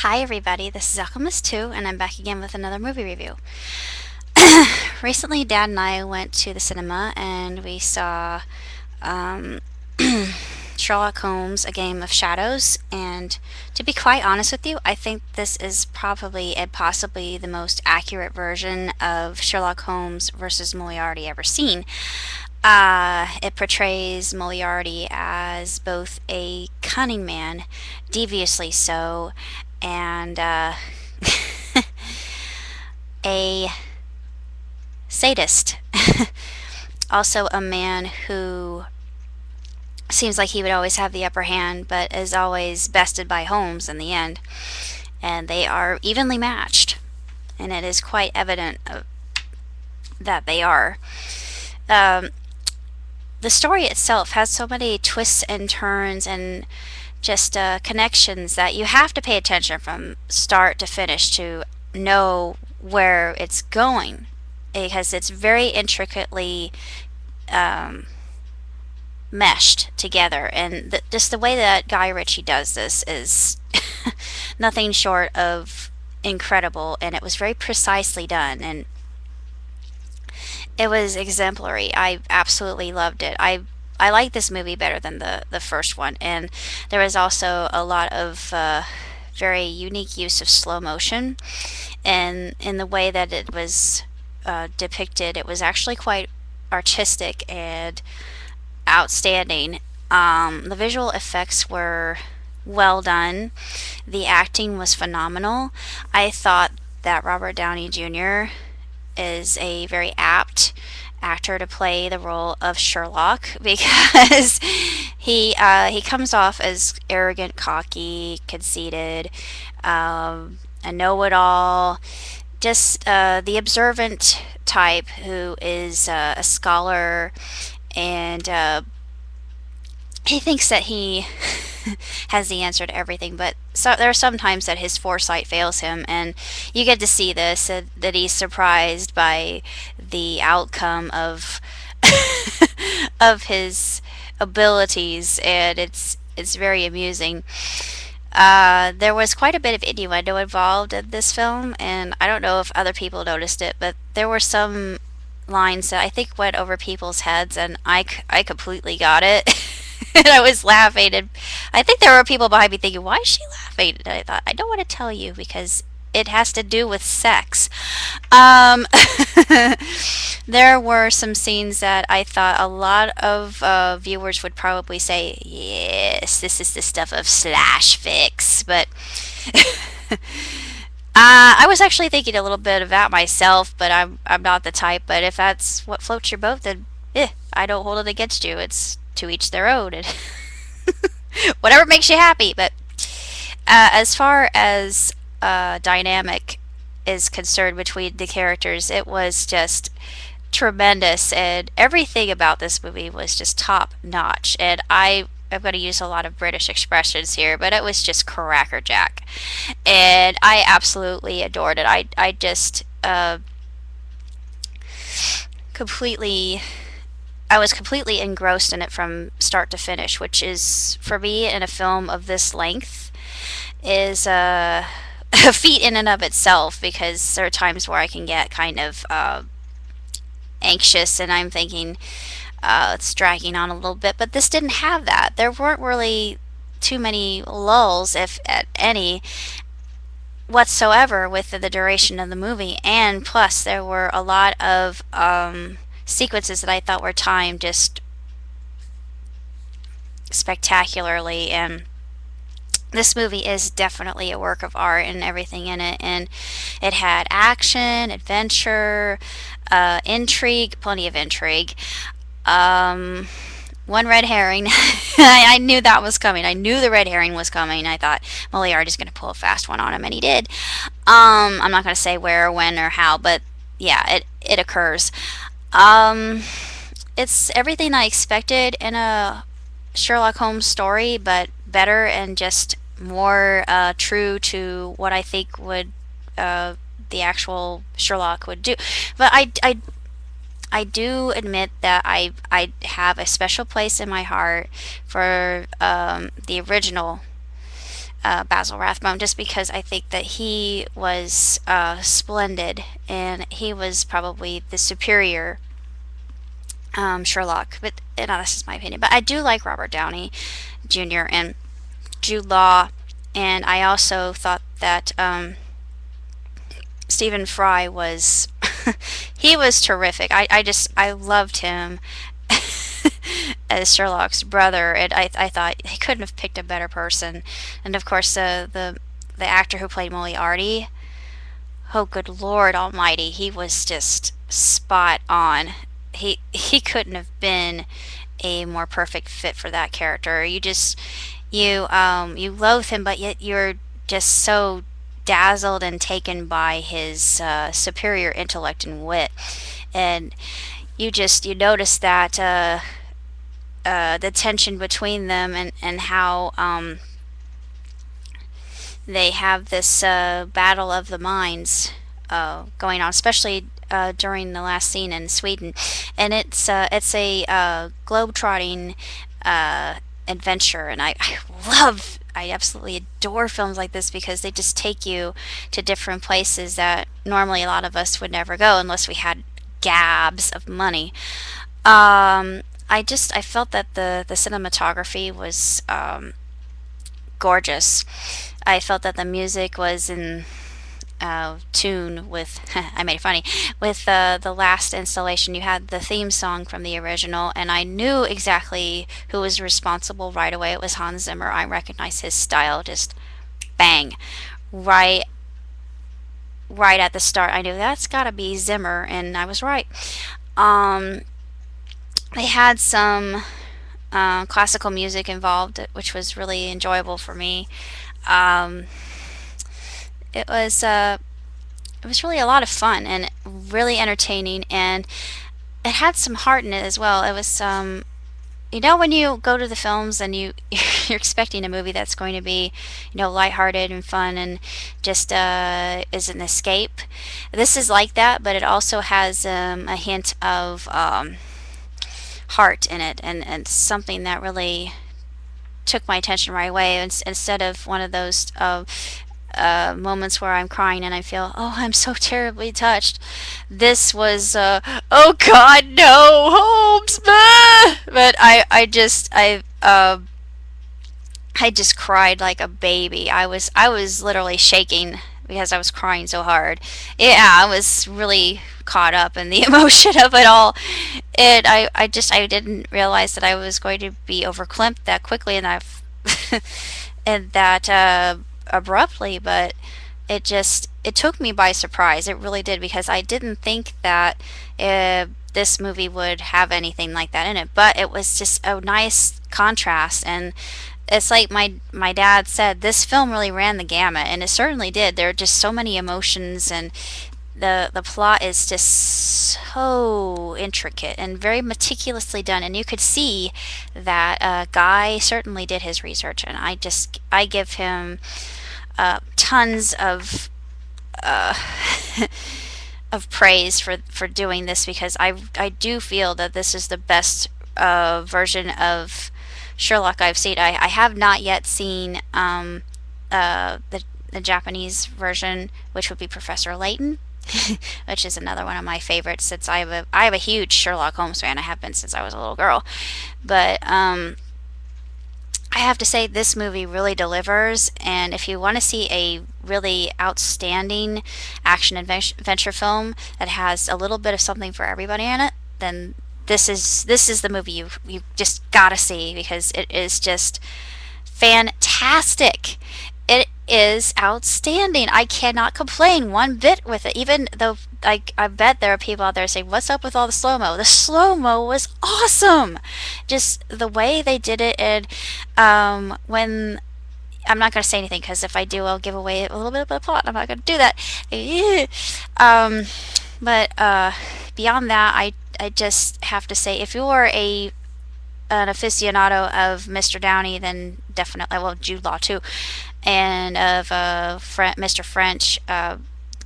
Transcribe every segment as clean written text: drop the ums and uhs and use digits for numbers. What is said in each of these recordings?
Hi everybody, this is Alchemist2 and I'm back again with another movie review. Recently Dad and I went to the cinema and we saw um, Sherlock Holmes, A Game of Shadows, and to be quite honest with you, I think this is probably and possibly the most accurate version of Sherlock Holmes versus Moliarty ever seen. It portrays Moriarty as both a cunning man, deviously so, and a sadist. Also, a man who seems like he would always have the upper hand, but is always bested by Holmes in the end. And they are evenly matched, and it is quite evident that they are. Um, the story itself has so many twists and turns and just connections that you have to pay attention from start to finish to know where it's going, because it's very intricately um, meshed together, and just the way that Guy Ritchie does this is nothing short of incredible, and it was very precisely done, and it was exemplary. I absolutely loved it. I like this movie better than the first one, and there was also a lot of very unique use of slow motion, and in the way that it was depicted, it was actually quite artistic and outstanding. The visual effects were well done. The acting was phenomenal. I thought that Robert Downey Jr. is a very apt actor to play the role of Sherlock because he comes off as arrogant, cocky, conceited, a know-it-all, just the observant type who is a scholar, and he thinks that he has the answer to everything, but there are some times that his foresight fails him, and you get to see this, that he's surprised by the outcome of of his abilities, and it's very amusing. There was quite a bit of innuendo involved in this film, and I don't know if other people noticed it, but there were some lines that I think went over people's heads, and I completely got it. And I was laughing, and I think there were people behind me thinking, why is she laughing? And I thought, I don't want to tell you because it has to do with sex. Um, there were some scenes that I thought a lot of viewers would probably say, yes, this is the stuff of slash fix, but I was actually thinking a little bit of that myself, but I'm not the type. But if that's what floats your boat, then I don't hold it against you. It's to each their own, and whatever makes you happy. But as far as dynamic is concerned between the characters, it was just tremendous, and everything about this movie was just top notch. And I'm going to use a lot of British expressions here, but it was just crackerjack, and I absolutely adored it. I just completely I was completely engrossed in it from start to finish, which is, for me, in a film of this length, is a feat in and of itself, because there are times where I can get kind of anxious and I'm thinking it's dragging on a little bit, but this didn't have that. There weren't really too many lulls, if at any, whatsoever within the duration of the movie, and plus there were a lot of sequences that I thought were timed just spectacularly, and this movie is definitely a work of art and everything in it, and it had action, adventure, intrigue, plenty of intrigue. Um, One red herring. I knew that was coming. I knew the red herring was coming. I thought Moliarty's going to pull a fast one on him, and he did. I'm not going to say where, when, or how, but yeah, it occurs. Um, it's everything I expected in a Sherlock Holmes story, but better and just more true to what I think would the actual Sherlock would do. But I do admit that I have a special place in my heart for the original Basil Rathbone, just because I think that he was splendid, and he was probably the superior Sherlock. But that's just my opinion. But I do like Robert Downey Jr. and Jude Law, and I also thought that Stephen Fry was he was terrific. I loved him as Sherlock's brother, and I thought he couldn't have picked a better person. And of course, the actor who played Moliarty, oh good Lord Almighty, he was just spot on. He couldn't have been a more perfect fit for that character. You loathe him, but yet you're just so dazzled and taken by his superior intellect and wit, and you notice that the tension between them, and how they have this battle of the minds going on, especially during the last scene in Sweden, and it's a globe-trotting adventure, and I absolutely adore films like this because they just take you to different places that normally a lot of us would never go unless we had gabs of money. I felt that the cinematography was gorgeous. I felt that the music was in tune with I made it funny with the last installation. You had the theme song from the original, and I knew exactly who was responsible right away. It was Hans Zimmer. I recognized his style, just bang, right right at the start. I knew that's got to be Zimmer, and I was right. Um, they had some classical music involved, which was really enjoyable for me. Um, it was uh, it was really a lot of fun and really entertaining, and it had some heart in it as well. It was when you go to the films and you're expecting a movie that's going to be lighthearted and fun and just is an escape. This is like that, but it also has a hint of heart in it, and something that really took my attention right away. Instead of one of those moments where I'm crying and I feel, oh, I'm so terribly touched. This was, oh God, no, Holmes, but I just cried like a baby. I was literally shaking because I was crying so hard. Yeah, I was really caught up in the emotion of it all. I didn't realize that I was going to be overclimped that quickly, and and that abruptly, but it took me by surprise. It really did, because I didn't think that this movie would have anything like that in it. But it was just a nice contrast, and it's like my dad said, this film really ran the gamut, and it certainly did. There are just so many emotions, and the plot is just so intricate and very meticulously done, and you could see that Guy certainly did his research, and I give him tons uh, of praise for doing this, because I do feel that this is the best version of Sherlock I've seen. I have not yet seen the Japanese version, which would be Professor Layton, which is another one of my favorites, since I have a huge Sherlock Holmes fan. I have been since I was a little girl. But I have to say, this movie really delivers, and if you want to see a really outstanding action adventure film that has a little bit of something for everybody in it, then this is the movie you just gotta see, because it is just fantastic. It is outstanding. I cannot complain one bit with it, even though I bet there are people out there saying, what's up with all the slow-mo? The slow-mo was awesome. Just the way they did it, and when I'm not going to say anything, because if I do, I'll give away a little bit of the plot. I'm not going to do that. But beyond that, I just have to say, if you're an aficionado of Mr. Downey, then definitely, well, Jude Law too, and of Mr. French,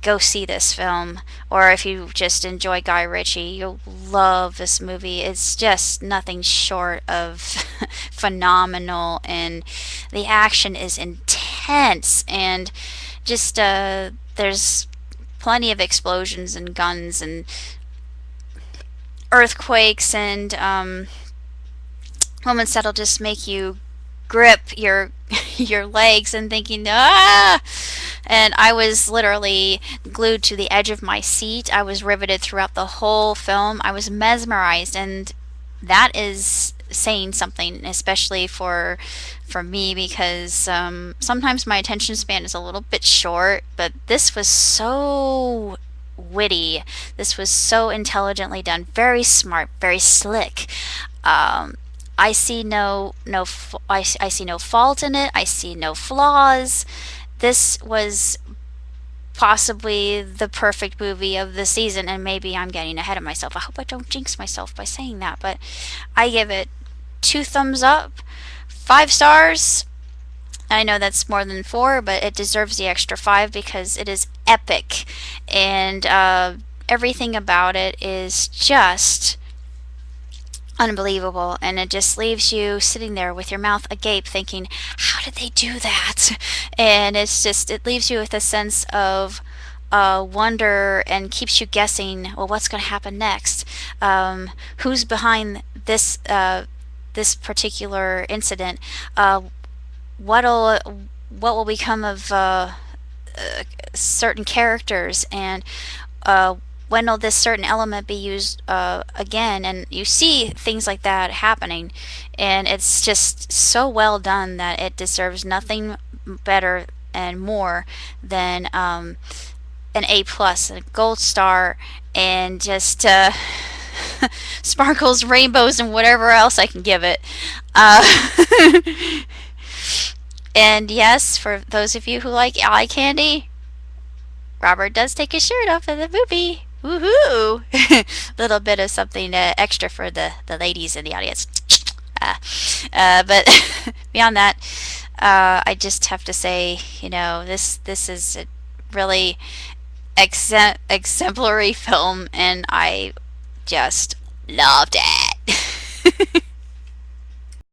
go see this film. Or if you just enjoy Guy Ritchie, you'll love this movie. It's just nothing short of phenomenal, and the action is intense. intense, and just there's plenty of explosions and guns and earthquakes and moments that'll just make you grip your your legs and thinking, ah. And I was literally glued to the edge of my seat. I was riveted throughout the whole film. I was mesmerized, and that is saying something, especially for me, because sometimes my attention span is a little bit short, but this was so witty. This was so intelligently done, very smart, very slick. Um, I see I see no fault in it. I see no flaws. This was possibly the perfect movie of the season, and maybe I'm getting ahead of myself. I hope I don't jinx myself by saying that, but I give it 2 thumbs up, 5 stars. I know that's more than 4, but it deserves the extra 5 because it is epic, and everything about it is just unbelievable, and it just leaves you sitting there with your mouth agape thinking, how did they do that? And it leaves you with a sense of wonder and keeps you guessing, well, what's going to happen next? Who's behind this particular incident? What'll what will become of certain characters, and when will this certain element be used again? And you see things like that happening, and it's just so well done that it deserves nothing better and more than an A plus, a gold star, and just sparkles, rainbows, and whatever else I can give it. Uh, and yes, for those of you who like eye candy, Robert does take his shirt off in the movie. Woohoo! Little bit of something extra for the ladies in the audience. But beyond that, I just have to say, this is a really exemplary film, and I just loved it.